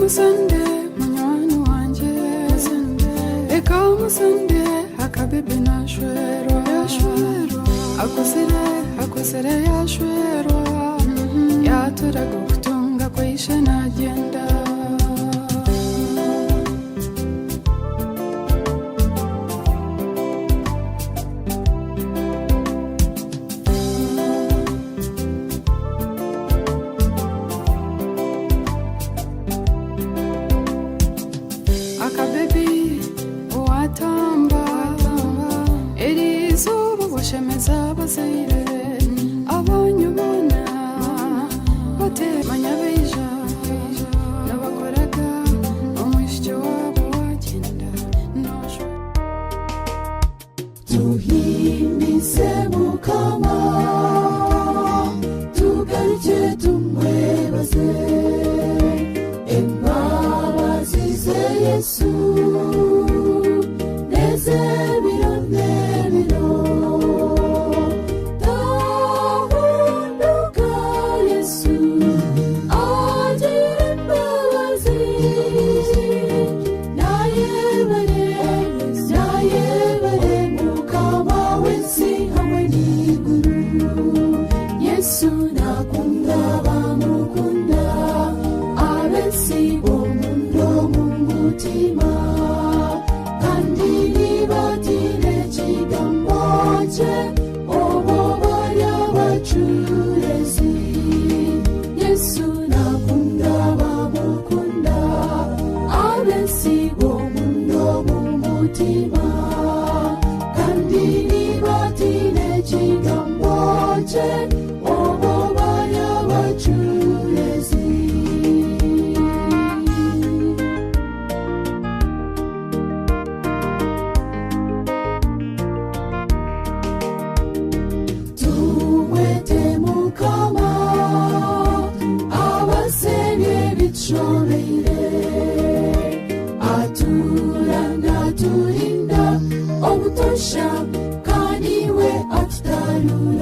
musande munywani wanje eka musande akabibi nashwerwa akusere yashwerwa yaturaga kutunga kwishe nagenda akabebi watamba erizuba washemeza abazaire abanyubona batemanya beija nabakoraga omwishiki wabo wagenda noshwe tuhimbize mukama tugaruke tumwebaze embabazi ze yesu neze biro tahunduka yesu agira imbabazi nayebare mukama wensi hamwe n'iguru yesu nakunda bamukunda abensi bomundo mumutima kandi nibatine kigambo cye obo barya bacurezi yesu nakunda bamukunda abensi bomundo mumutima kandi nibatine kigambo cye obo barya bacurezi tumwete mukama abasenye bicobeire aturanga turinda obutosha kandi we atutaruye